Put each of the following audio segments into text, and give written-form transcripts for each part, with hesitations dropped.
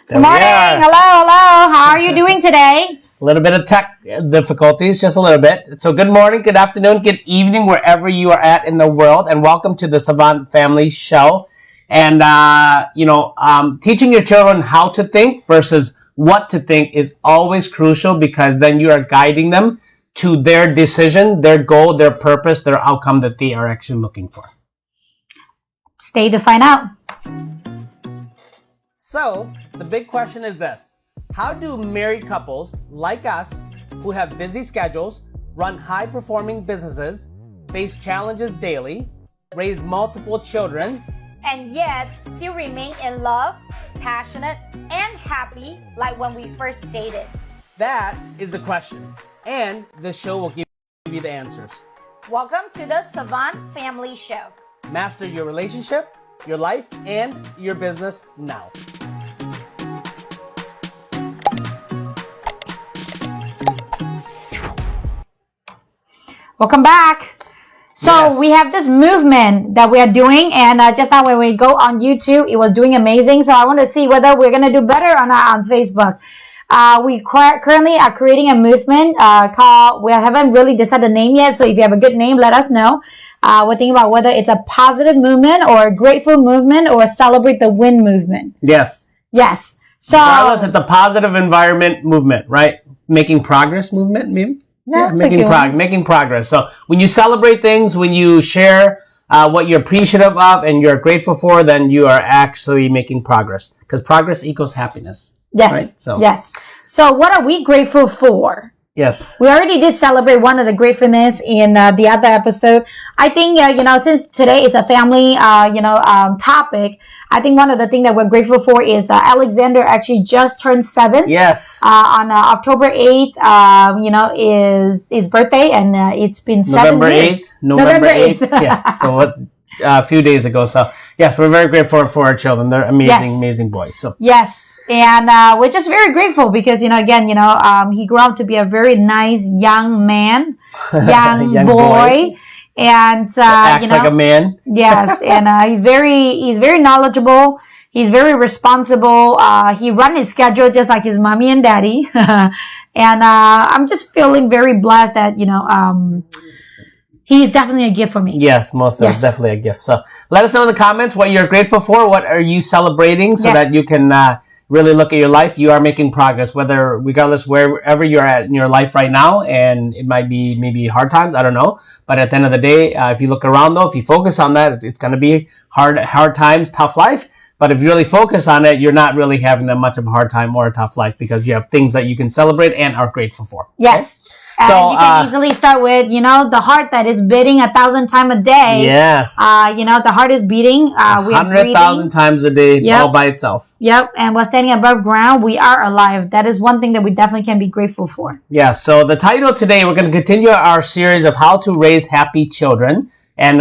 Good morning. Hello. How are you doing today? A little bit of tech difficulties, just a little bit. So good morning, good afternoon, good evening, wherever you are at in the world, and welcome to the Savanh Family Show. And, teaching your children how to think versus what to think is always crucial, because then you are guiding them to their decision, their goal, their purpose, their outcome that they are actually looking for. Stay to find out. So, the big question is this. How do married couples like us, who have busy schedules, run high-performing businesses, face challenges daily, raise multiple children, and yet still remain in love, passionate, and happy like when we first dated? That is the question, and this show will give you the answers. Welcome to the Savanh Family Show. Master your relationship, your life, and your business now. Welcome back. So yes. We have this movement that we are doing, and just now when we go on YouTube, it was doing amazing. So I want to see whether we're going to do better or not on Facebook. We currently are creating a movement called, we haven't really decided the name yet. So if you have a good name, let us know. We're thinking about whether it's a positive movement or a grateful movement or a celebrate the win movement. Yes. So regardless, it's a positive environment movement, right? Making progress movement, maybe? Making progress. So when you celebrate things, when you share what you're appreciative of and you're grateful for, then you are actually making progress, because progress equals happiness. Yes. Right? Yes. So what are we grateful for? Yes. We already did celebrate one of the gratefulness in the other episode. I think, since today is a family, topic, I think one of the things that we're grateful for is Alexander actually just turned 7. Yes. On October 8th, is his birthday, and it's been 7 years. November 8th. Yeah. So a few days ago. So yes, we're very grateful for our children. They're amazing boys. So yes, and we're just very grateful because he grew up to be a very nice young man, young boy. And acts like a man. Yes, and he's very knowledgeable. He's very responsible. He runs his schedule just like his mommy and daddy. And I'm just feeling very blessed that he's definitely a gift for me. Yes, definitely a gift. So let us know in the comments what you're grateful for. What are you celebrating, so that you can really look at your life. You are making progress, regardless wherever you're at in your life right now. And it might be maybe hard times, I don't know. But at the end of the day, if you look around though, if you focus on that, it's going to be hard times, tough life. But if you really focus on it, you're not really having that much of a hard time or a tough life, because you have things that you can celebrate and are grateful for. Yes. Okay? So you can easily start with, the heart that is beating 1,000 times a day. Yes. The heart is beating. 100,000 times a day, all by itself. Yep. And we're standing above ground. We are alive. That is one thing that we definitely can be grateful for. Yeah. So the title today, we're going to continue our series of how to raise happy children. And,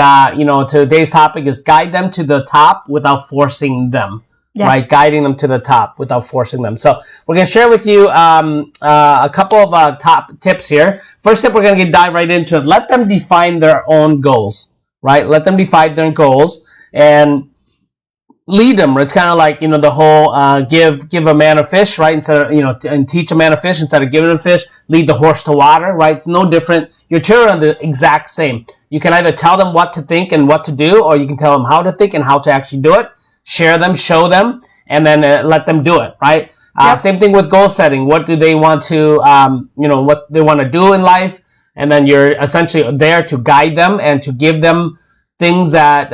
today's topic is guide them to the top without forcing them. Yes. Right, guiding them to the top without forcing them. So we're going to share with you a couple of top tips here. First tip, we're going to dive right into it. Let them define their own goals, right? Let them define their goals and lead them. It's kind of like, the whole give a man a fish, right? Instead of, and teach a man a fish instead of giving him a fish. Lead the horse to water, right? It's no different. Your children are the exact same. You can either tell them what to think and what to do, or you can tell them how to think and how to actually do it. Share them, show them, and then let them do it, right? Yep. Same thing with goal setting. What do they want to, what they want to do in life? And then you're essentially there to guide them and to give them things that,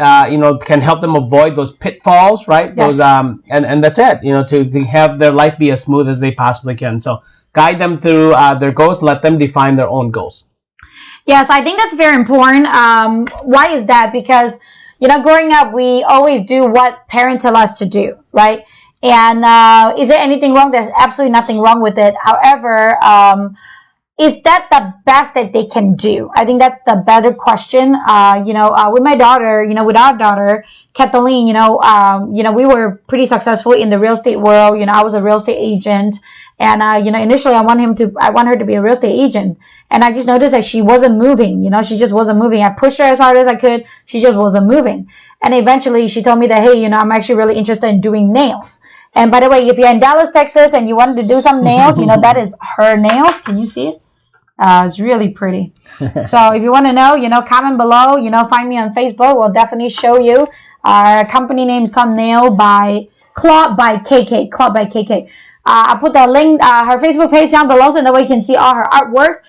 can help them avoid those pitfalls, right? Yes. Those, and that's it, to have their life be as smooth as they possibly can. So guide them through their goals. Let them define their own goals. Yes, I think that's very important. Why is that? Because growing up, we always do what parents tell us to do, right? And is there anything wrong? There's absolutely nothing wrong with it. However, is that the best that they can do? I think that's the better question. With my daughter, with our daughter, Kathleen, we were pretty successful in the real estate world. I was a real estate agent. And, initially I want her to be a real estate agent. And I just noticed that she wasn't moving. She just wasn't moving. I pushed her as hard as I could. She just wasn't moving. And eventually she told me that, hey, I'm actually really interested in doing nails. And by the way, if you're in Dallas, Texas, and you wanted to do some nails, that is her nails. Can you see it? It's really pretty. So if you want to know, comment below. Find me on Facebook. We'll definitely show you. Our company name is called Claw by KK. Claw by KK. I put the link, her Facebook page down below, so that way you can see all her artwork.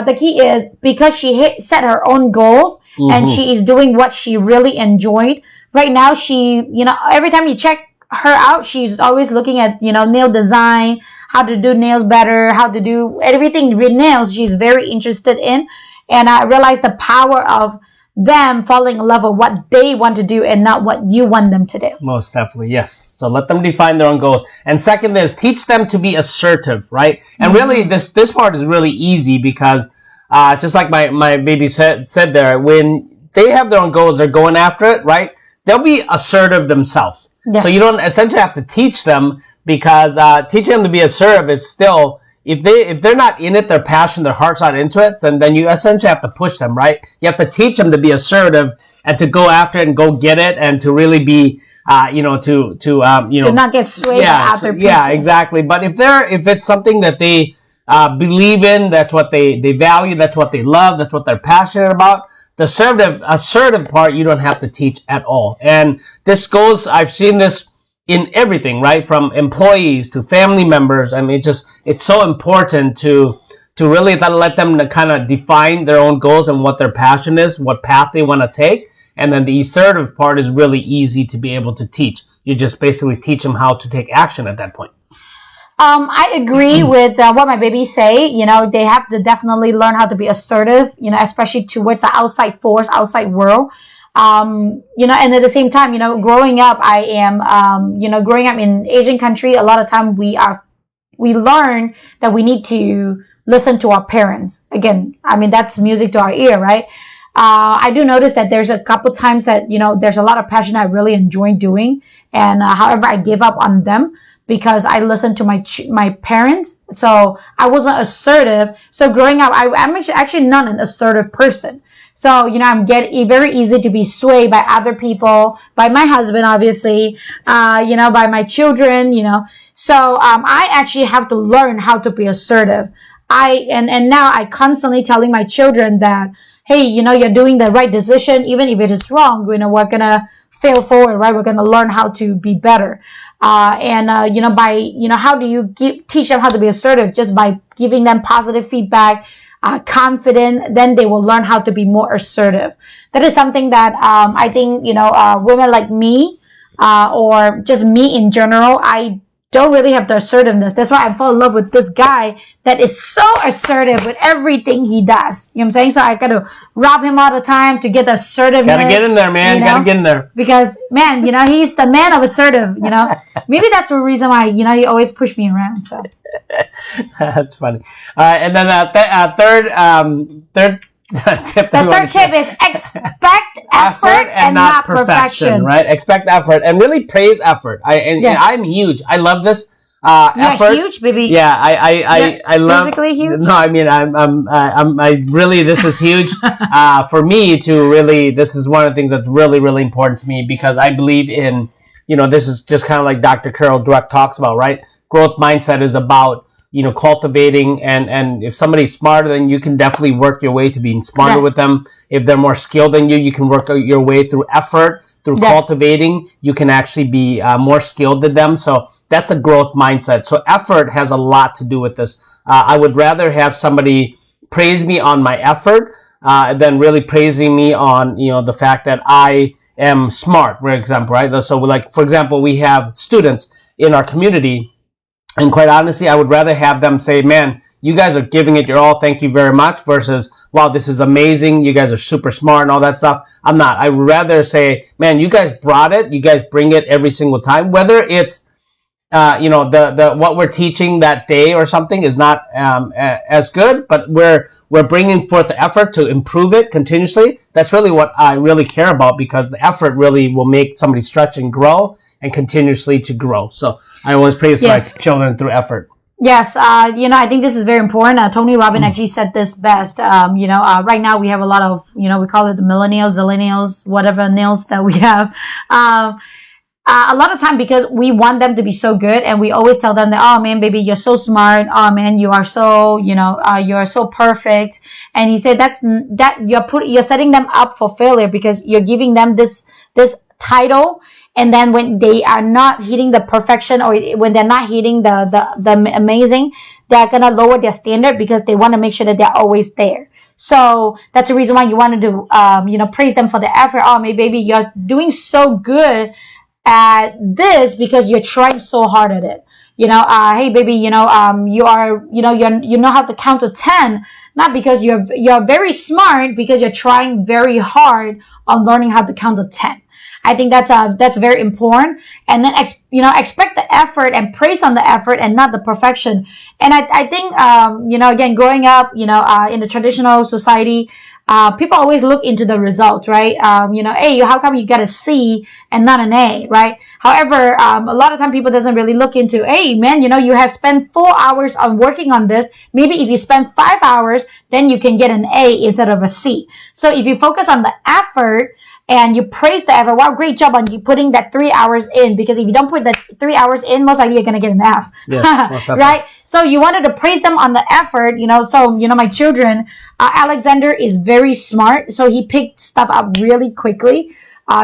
The key is because she set her own goals and she is doing what she really enjoyed. Right now, she, every time you check her out, she's always looking at, nail design, how to do nails better, how to do everything with nails. She's very interested in. And I realized the power of them falling in love with what they want to do and not what you want them to do. Most definitely, yes. So let them define their own goals. And second is teach them to be assertive, right? And really, this part is really easy because just like my baby said there, when they have their own goals, they're going after it, right? They'll be assertive themselves. Yes. So you don't essentially have to teach them because teaching them to be assertive is still, if they're not in it, their passion, their heart's not into it, then you essentially have to push them, right? You have to teach them to be assertive and to go after it and go get it and to really be, to not get swayed by other people. Yeah, exactly. But if it's something that they believe in, that's what they value, that's what they love, that's what they're passionate about. The assertive part, you don't have to teach at all. And this goes, I've seen this in everything, right? From employees to family members. I mean, it's so important to really let them kind of define their own goals and what their passion is, what path they want to take. And then the assertive part is really easy to be able to teach. You just basically teach them how to take action at that point. I agree with what my babies say. They have to definitely learn how to be assertive, especially towards the outside force, outside world. And at the same time, growing up, I am, growing up in Asian country, a lot of time we learn that we need to listen to our parents. Again, I mean, that's music to our ear, right? I do notice that there's a couple times that, there's a lot of passion I really enjoy doing. And, however, I give up on them because I listened to my parents. So I wasn't assertive. So growing up, I'm actually not an assertive person. So, I'm very easy to be swayed by other people, by my husband, obviously, by my children, So, I actually have to learn how to be assertive. And now I constantly telling my children that, hey, you're doing the right decision, even if it is wrong, we're going to fail forward, right? We're going to learn how to be better. How do you teach them how to be assertive? Just by giving them positive feedback, confident, then they will learn how to be more assertive. That is something that, I think, women like me, or just me in general, I don't really have the assertiveness. That's why I fall in love with this guy that is so assertive with everything he does. You know what I'm saying? So I got to rob him all the time to get the assertiveness. Gotta get in there, man. Gotta get in there. Because, man, he's the man of assertive, Maybe that's the reason why, he always pushed me around, so. That's funny. And then third tip. The third tip is expect effort and not perfection. Right? Expect effort and really praise effort. And I'm huge. I love this. Effort. You're huge, baby. Yeah, I love. Physically huge. No, I mean I really, this is huge. For me to really, this is one of the things that's really, really important to me because I believe in, this is just kind of like Dr. Carol Dweck talks about, right? Growth mindset is about, cultivating and if somebody's smarter than you, can definitely work your way to being smarter with them. If they're more skilled than you can work your way through effort, through cultivating. You can actually be more skilled than them. So that's a growth mindset. So effort has a lot to do with this. I would rather have somebody praise me on my effort than really praising me on, the fact that I am smart, for example, right? So like, for example, we have students in our community. And quite honestly, I would rather have them say, man, you guys are giving it your all. Thank you very much. Versus, wow, this is amazing. You guys are super smart and all that stuff. I'm not. I would rather say, man, you guys brought it. You guys bring it every single time. Whether it's, what we're teaching that day or something is not as good, but we're bringing forth the effort to improve it continuously. That's really what I really care about because the effort really will make somebody stretch and grow and continuously to grow. So I always praise my children through effort. Yes, I think this is very important. Tony Robbins actually said this best. Right now we have a lot of, we call it the millennials, zillennials, whatever nails that we have. a lot of time, because we want them to be so good, and we always tell them that, oh man, baby, you're so smart. Oh man, you are so, you're so perfect. And he said that you're setting them up for failure, because you're giving them this title. And then when they are not hitting the perfection, or when they're not hitting the amazing, they're going to lower their standard, because they want to make sure that they're always there. So that's the reason why you want to praise them for the effort. Oh, my baby, you're doing so good at this because you're trying so hard at it. Hey baby, you know how to count to 10, not because you're very smart, because you're trying very hard on learning how to count to 10. I think that's very important. And then expect the effort and praise on the effort and not the perfection. And I think again, growing up in the traditional society, people always look into the results, right? Hey, how come you got a C and not an A, right? However, a lot of time people doesn't really look into, hey man, you have spent 4 hours on working on this. Maybe if you spend 5 hours, then you can get an A instead of a C. So if you focus on the effort and you praise the effort, wow, great job on you putting that 3 hours in, because if you don't put that 3 hours in, most likely you're going to get an F. Yes, right? So you wanted to praise them on the effort, so, my children, Alexander is very smart. So he picked stuff up really quickly.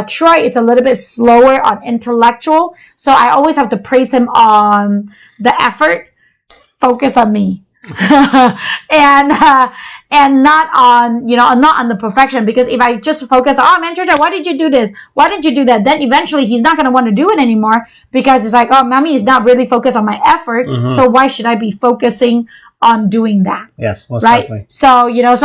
Troy, it's a little bit slower on intellectual. So I always have to praise him on the effort. Focus on me. and not on the perfection, because if I just focus on, oh man, Georgia, why did you do this? Why didn't you do that? Then eventually he's not going to want to do it anymore, because it's like, oh, mommy is not really focused on my effort. So why should I be focusing on doing that? Yes, most right? Definitely. So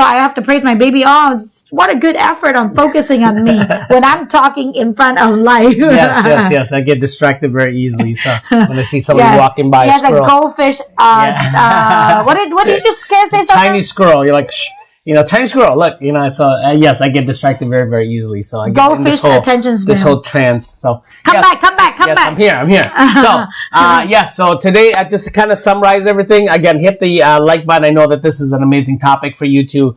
I have to praise my baby. Oh, what a good effort on focusing on me when I'm talking in front of life. yes. I get distracted very easily. So when I see somebody walking by, he has a goldfish. What did you say? Something? Tiny squirrel. You're like, shh. Tiny squirrel. Look, so yes, I get distracted very, very easily. So I get this whole trance. So come back. I'm here. So So today I just kind of summarize everything. Again, hit the like button. I know that this is an amazing topic for you to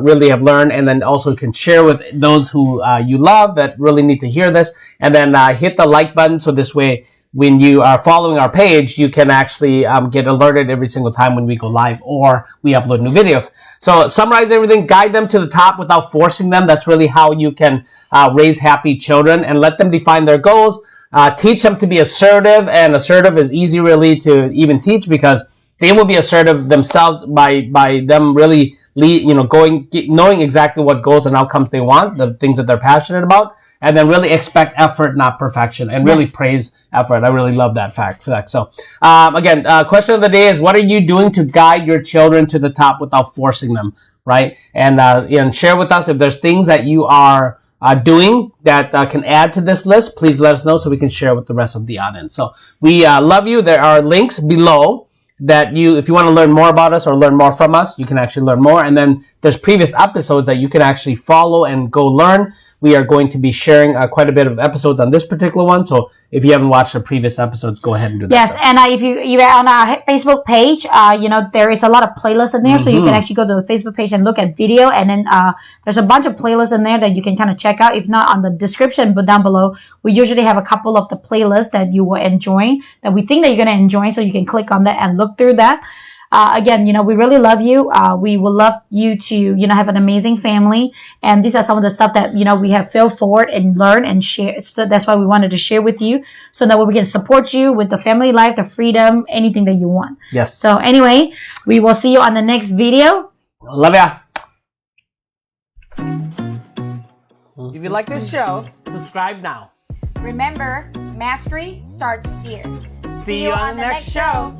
really have learned, and then also can share with those who you love that really need to hear this. And then hit the like button, so this way, when you are following our page, you can actually get alerted every single time when we go live or we upload new videos. So summarize everything, guide them to the top without forcing them. That's really how you can raise happy children, and let them define their goals. Teach them to be assertive, and assertive is easy really to even teach, because they will be assertive themselves by them really knowing exactly what goals and outcomes they want, the things that they're passionate about. And then really expect effort, not perfection, and really praise effort. I really love that fact. So, again, question of the day is, what are you doing to guide your children to the top without forcing them, right? And share with us if there's things that you are doing that can add to this list. Please let us know so we can share with the rest of the audience. So we love you. There are links below that if you want to learn more about us or learn more from us, you can actually learn more. And then there's previous episodes that you can actually follow and go learn. We are going to be sharing quite a bit of episodes on this particular one. So if you haven't watched the previous episodes, go ahead and do that. Yes, and if you're on our Facebook page, there is a lot of playlists in there. So you can actually go to the Facebook page and look at video. And then there's a bunch of playlists in there that you can kind of check out. If not, on the description but down below, we usually have a couple of the playlists that you will enjoy, that we think that you're going to enjoy. So you can click on that and look through that. Again, we really love you. We would love you to, have an amazing family. And these are some of the stuff that, we have filled forward and learned and shared. So that's why we wanted to share with you, so that we can support you with the family life, the freedom, anything that you want. Yes. So anyway, we will see you on the next video. Love ya. If you like this show, subscribe now. Remember, mastery starts here. See you on the next show.